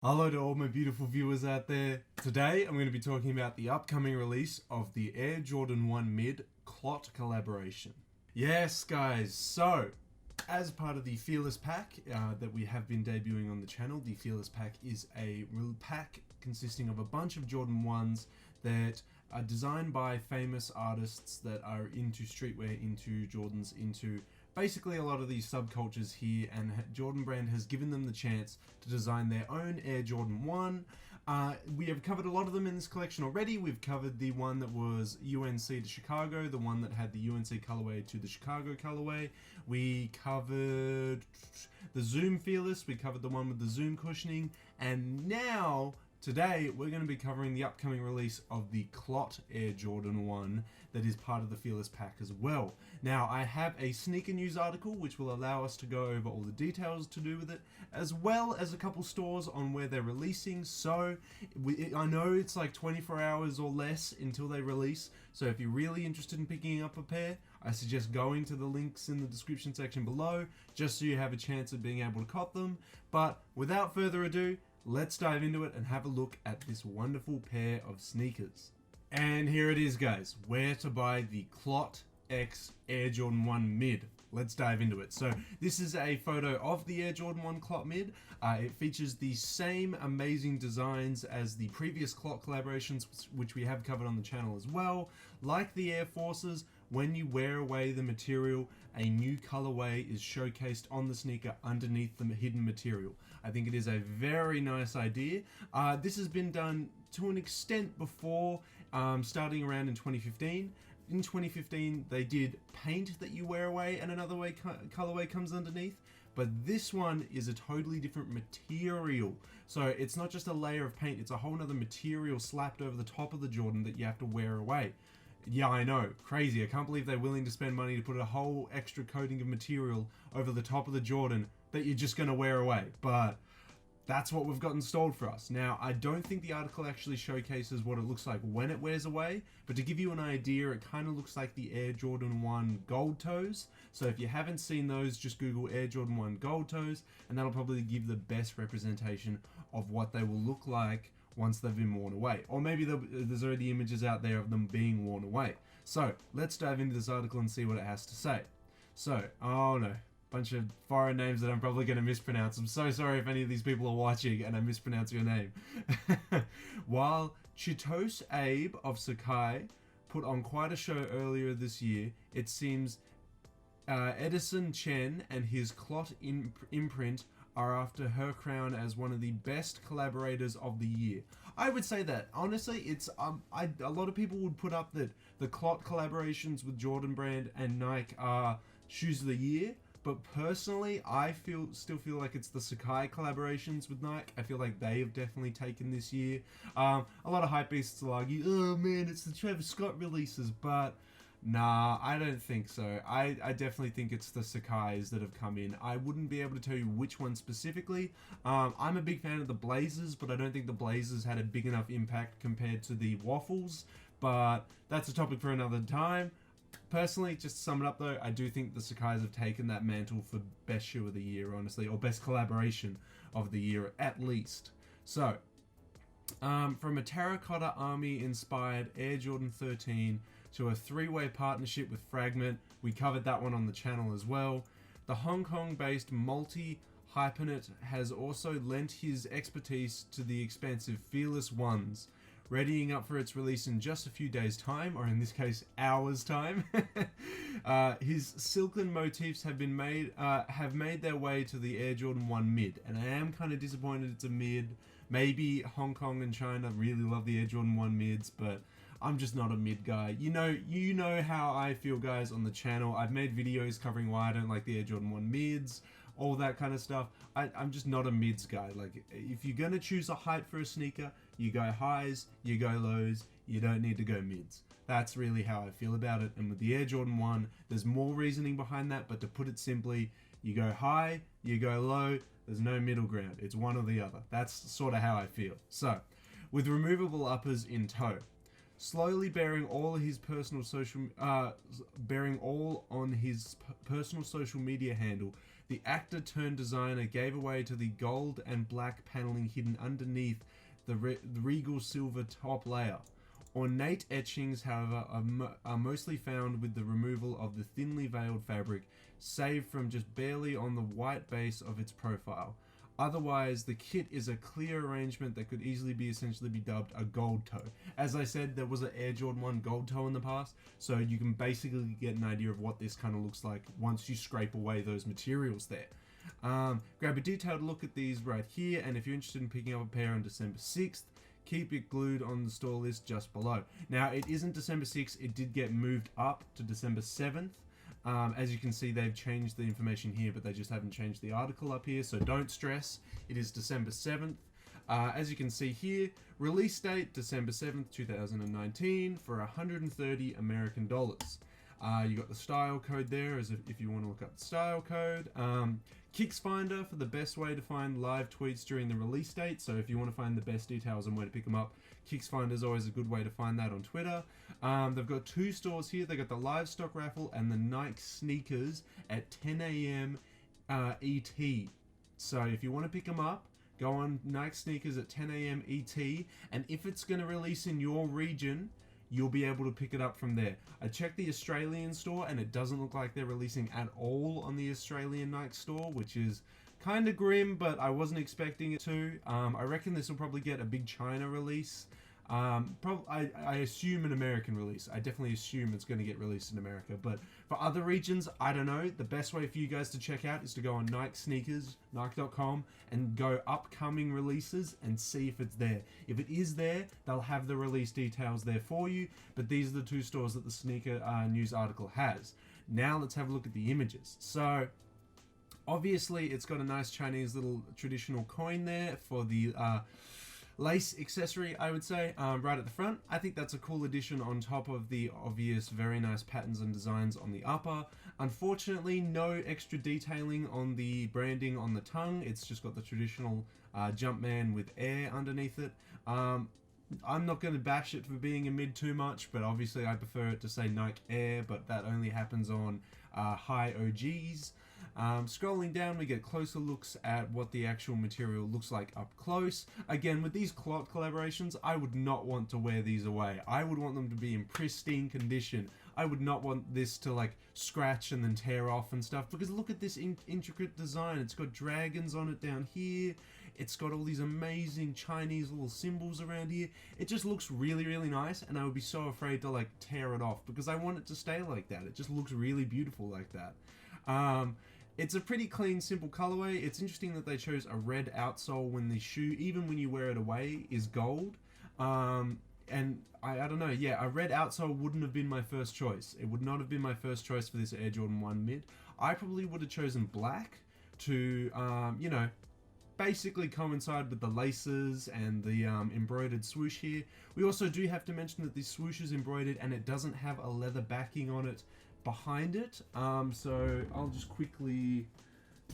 Hello to all my beautiful viewers out there. Today I'm going to be talking about the upcoming release of the Air Jordan 1 Mid CLOT collaboration. Yes guys, so as part of the Fearless Pack that we have been debuting on the channel, the Fearless Pack is a real pack consisting of a bunch of Jordan 1s that are designed by famous artists that are into streetwear, into Jordans, into basically a lot of these subcultures here, and Jordan Brand has given them the chance to design their own Air Jordan 1. We have covered a lot of them in this collection already. We've covered the one that was UNC to Chicago, the one that had the UNC colorway to the Chicago colorway. We covered the Zoom Fearless, we covered the one with the Zoom cushioning, and now today we're going to be covering the upcoming release of the CLOT Air Jordan 1 that is part of the Fearless Pack as well. Now I have a sneaker news article which will allow us to go over all the details to do with it, as well as a couple stores on where they're releasing. So I know it's like 24 hours or less until they release, so if you're really interested in picking up a pair, I suggest going to the links in the description section below just so you have a chance of being able to cop them. But without further ado, let's dive into it and have a look at this wonderful pair of sneakers. And here it is guys, where to buy the CLOT X Air Jordan 1 Mid. Let's dive into it. So this is a photo of the Air Jordan 1 CLOT Mid. It features the same amazing designs as the previous CLOT collaborations, which we have covered on the channel as well. Like the Air Forces, when you wear away the material, a new colorway is showcased on the sneaker underneath the hidden material. I think it is a very nice idea. This has been done to an extent before, starting around in 2015. In 2015, they did paint that you wear away and another way colorway comes underneath. But this one is a totally different material. So it's not just a layer of paint, it's a whole nother material slapped over the top of the Jordan that you have to wear away. Yeah, I know, crazy. I can't believe they're willing to spend money to put a whole extra coating of material over the top of the Jordan that you're just gonna wear away. But that's what we've got installed for us. Now, I don't think the article actually showcases what it looks like when it wears away, but to give you an idea, it kind of looks like the Air Jordan 1 gold toes. So if you haven't seen those, just Google Air Jordan 1 gold toes, and that'll probably give the best representation of what they will look like once they've been worn away. Or maybe there's already images out there of them being worn away. So let's dive into this article and see what it has to say. So, oh no, bunch of foreign names that I'm probably going to mispronounce. I'm so sorry if any of these people are watching and I mispronounce your name. While Chitos Abe of Sakai put on quite a show earlier this year, it seems Edison Chen and his CLOT imprint are after her crown as one of the best collaborators of the year. I would say that honestly, it's a lot of people would put up that the CLOT collaborations with Jordan Brand and Nike are shoes of the year. But personally, I still feel like it's the Sakai collaborations with Nike. I feel like they have definitely taken this year. A lot of hypebeasts will argue, oh man, it's the Travis Scott releases, but nah, I don't think so. I definitely think it's the Sakai's that have come in. I wouldn't be able to tell you which one specifically. I'm a big fan of the Blazers, but I don't think the Blazers had a big enough impact compared to the Waffles, but that's a topic for another time. Personally, just to sum it up though, I do think the Sakai's have taken that mantle for best shoe of the year, honestly, or best collaboration of the year at least. So, from a Terracotta Army inspired Air Jordan 13 to a three-way partnership with Fragment, we covered that one on the channel as well. The Hong Kong-based multi-hyphenate has also lent his expertise to the expansive Fearless Ones, readying up for its release in just a few days' time, or in this case, hours' time. His silken motifs have made their way to the Air Jordan 1 Mid, and I am kind of disappointed it's a mid. Maybe Hong Kong and China really love the Air Jordan 1 mids, but I'm just not a mid guy. You know how I feel, guys, on the channel. I've made videos covering why I don't like the Air Jordan 1 mids, all that kind of stuff. I'm just not a mids guy. Like, if you're gonna choose a height for a sneaker, you go highs, you go lows, you don't need to go mids. That's really how I feel about it. And with the Air Jordan 1, there's more reasoning behind that, but to put it simply, you go high, you go low, there's no middle ground. It's one or the other. That's sort of how I feel. So, with removable uppers in tow, slowly bearing all on his personal social media handle, The actor turned designer gave away to the gold and black paneling hidden underneath the regal silver top layer. Ornate etchings, however, are mostly found with the removal of the thinly veiled fabric, save from just barely on the white base of its profile. Otherwise, the kit is a clear arrangement that could easily be essentially be dubbed a gold toe. As I said, there was an Air Jordan 1 gold toe in the past, so you can basically get an idea of what this kind of looks like once you scrape away those materials there. Grab a detailed look at these right here, and if you're interested in picking up a pair on December 6th, keep it glued on the store list just below. Now, it isn't December 6th, it did get moved up to December 7th. As you can see, they've changed the information here, but they just haven't changed the article up here, so don't stress. It is December 7th. As you can see here, release date December 7th, 2019 for 130 American dollars. You got the style code there, as if you want to look up the style code. Kicks Finder for the best way to find live tweets during the release date. So if you want to find the best details on where to pick them up, Kicks Finder is always a good way to find that on Twitter. They've got two stores here. They've got the livestock raffle and the Nike sneakers at 10 a.m. ET. So if you want to pick them up, go on Nike sneakers at 10 a.m. ET. And if it's going to release in your region, you'll be able to pick it up from there. I checked the Australian store and it doesn't look like they're releasing at all on the Australian Nike store, which is kind of grim, but I wasn't expecting it to. I reckon this will probably get a big China release. I assume an American release. I definitely assume it's going to get released in America, but for other regions, I don't know. The best way for you guys to check out is to go on Nike sneakers, Nike.com, and go upcoming releases and see if it's there. If it is there, they'll have the release details there for you, but these are the two stores that the sneaker news article has. Now let's have a look at the images. So obviously it's got a nice Chinese little traditional coin there for the lace accessory, I would say, right at the front. I think that's a cool addition on top of the obvious very nice patterns and designs on the upper. Unfortunately, no extra detailing on the branding on the tongue. It's just got the traditional Jumpman with air underneath it. I'm not going to bash it for being a mid too much, but obviously I prefer it to say Nike Air, but that only happens on high OGs. Scrolling down, we get closer looks at what the actual material looks like up close. Again, with these CLOT collaborations, I would not want to wear these away. I would want them to be in pristine condition. I would not want this to like scratch and then tear off and stuff, because look at this intricate design. It's got dragons on it down here. It's got all these amazing Chinese little symbols around here. It just looks really, really nice, and I would be so afraid to like tear it off because I want it to stay like that. It just looks really beautiful like that. It's a pretty clean, simple colorway. It's interesting that they chose a red outsole when the shoe, even when you wear it away, is gold. And I don't know, yeah, a red outsole wouldn't have been my first choice. It would not have been my first choice for this Air Jordan 1 mid. I probably would have chosen black to, you know, basically coincide with the laces and the embroidered swoosh here. We also do have to mention that this swoosh is embroidered and it doesn't have a leather backing on it behind it. So I'll just quickly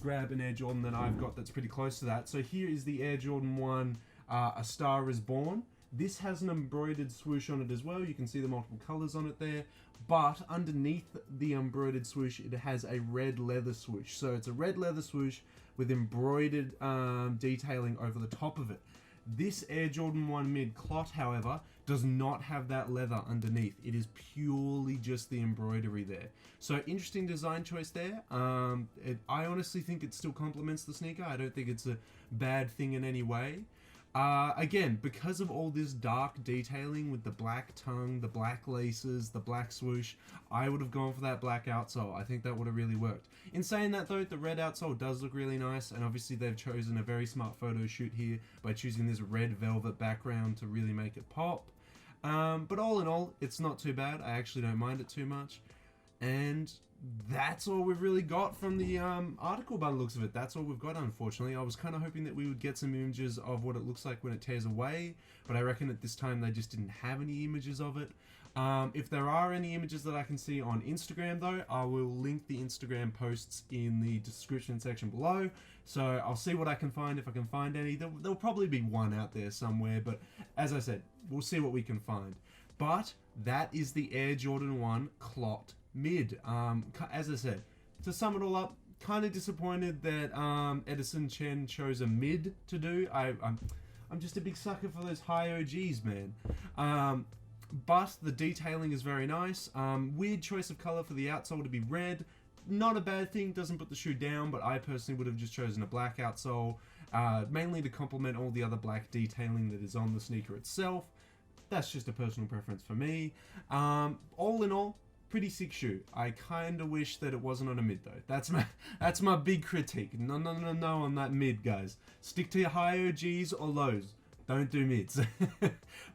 grab an Air Jordan that I've got that's pretty close to that. So here is the Air Jordan 1 A Star Is Born. This has an embroidered swoosh on it as well. You can see the multiple colors on it there. But underneath the embroidered swoosh, it has a red leather swoosh. So it's a red leather swoosh with embroidered detailing over the top of it. This Air Jordan 1 Mid CLOT, however, does not have that leather underneath. It is purely just the embroidery there. So interesting design choice there. I honestly think it still complements the sneaker. I don't think it's a bad thing in any way. Again, because of all this dark detailing with the black tongue, the black laces, the black swoosh, I would have gone for that black outsole. I think that would have really worked. In saying that though, the red outsole does look really nice, and obviously they've chosen a very smart photo shoot here by choosing this red velvet background to really make it pop. But all in all, it's not too bad. I actually don't mind it too much. And that's all we've really got from the article by the looks of it. That's all we've got, unfortunately. I was kind of hoping that we would get some images of what it looks like when it tears away, but I reckon at this time they just didn't have any images of it. If there are any images that I can see on Instagram though, I will link the Instagram posts in the description section below. So I'll see what I can find, if I can find any. There'll probably be one out there somewhere, but as I said, we'll see what we can find. But that is the Air Jordan 1 CLOT Mid. As I said, to sum it all up, kind of disappointed that Edison Chen chose a mid to do. I'm just a big sucker for those high OGs, man. But the detailing is very nice. Weird choice of color for the outsole to be red. Not a bad thing, doesn't put the shoe down, but I personally would have just chosen a black outsole, mainly to complement all the other black detailing that is on the sneaker itself. That's just a personal preference for me. All in all, pretty sick shoe. I kind of wish that it wasn't on a mid though. That's my big critique. No on that mid, guys. Stick to your high OGs or lows. Don't do mids.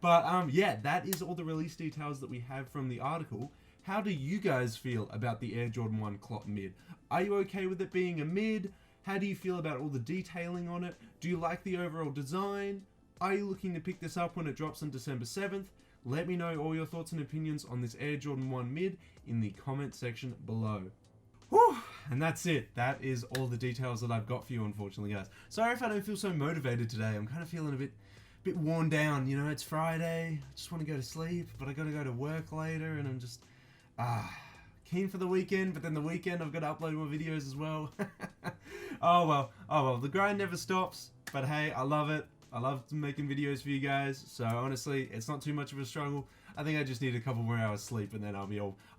But yeah, that is all the release details that we have from the article. How do you guys feel about the Air Jordan 1 CLOT mid? Are you okay with it being a mid? How do you feel about all the detailing on it? Do you like the overall design? Are you looking to pick this up when it drops on December 7th? Let me know all your thoughts and opinions on this Air Jordan 1 mid in the comment section below. Whew, and that's it. That is all the details that I've got for you, unfortunately, guys. Sorry if I don't feel so motivated today. I'm kind of feeling a bit worn down. You know, it's Friday. I just want to go to sleep, but I got to go to work later, and I'm just keen for the weekend. But then the weekend, I've got to upload more videos as well. Oh well. The grind never stops. But hey, I love it. I love making videos for you guys. So honestly, it's not too much of a struggle. I think I just need a couple more hours sleep, and then I'll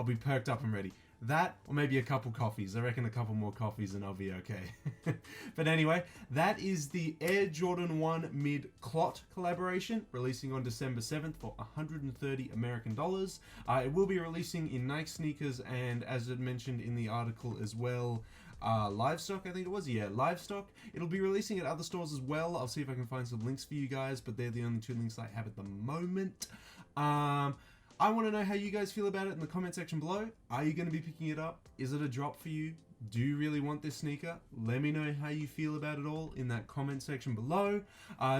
be perked up and ready. That, or maybe a couple coffees. I reckon a couple more coffees and I'll be okay. But anyway, that is the Air Jordan 1 Mid CLOT collaboration, releasing on December 7th for $130 American. It will be releasing in Nike sneakers, and as it mentioned in the article as well, Livestock, I think it was. Yeah, Livestock. It'll be releasing at other stores as well. I'll see if I can find some links for you guys, but they're the only two links I have at the moment. I want to know how you guys feel about it in the comment section below. Are you going to be picking it up? Is it a drop for you? Do you really want this sneaker? Let me know how you feel about it all in that comment section below.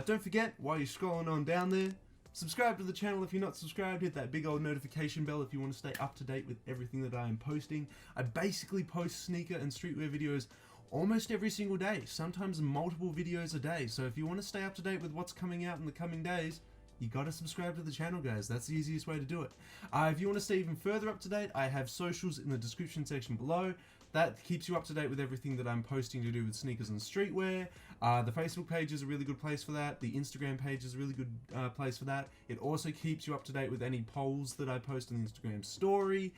Don't forget, while you're scrolling on down there, subscribe to the channel if you're not subscribed. Hit that big old notification bell if you want to stay up to date with everything that I am posting. I basically post sneaker and streetwear videos almost every single day, sometimes multiple videos a day. So if you want to stay up to date with what's coming out in the coming days, you gotta subscribe to the channel, guys. That's the easiest way to do it. If you want to stay even further up to date, I have socials in the description section below. That keeps you up to date with everything that I'm posting to do with sneakers and streetwear. The Facebook page is a really good place for that. The Instagram page is a really good place for that. It also keeps you up to date with any polls that I post on the Instagram story.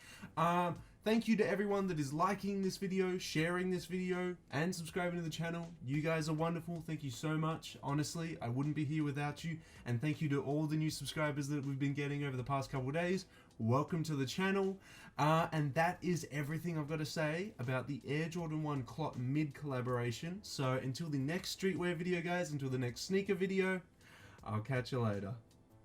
Thank you to everyone that is liking this video, sharing this video, and subscribing to the channel. You guys are wonderful. Thank you so much. Honestly, I wouldn't be here without you. And thank you to all the new subscribers that we've been getting over the past couple of days. Welcome to the channel. And that is everything I've got to say about the Air Jordan 1 CLOT Mid collaboration. So until the next streetwear video, guys, until the next sneaker video, I'll catch you later.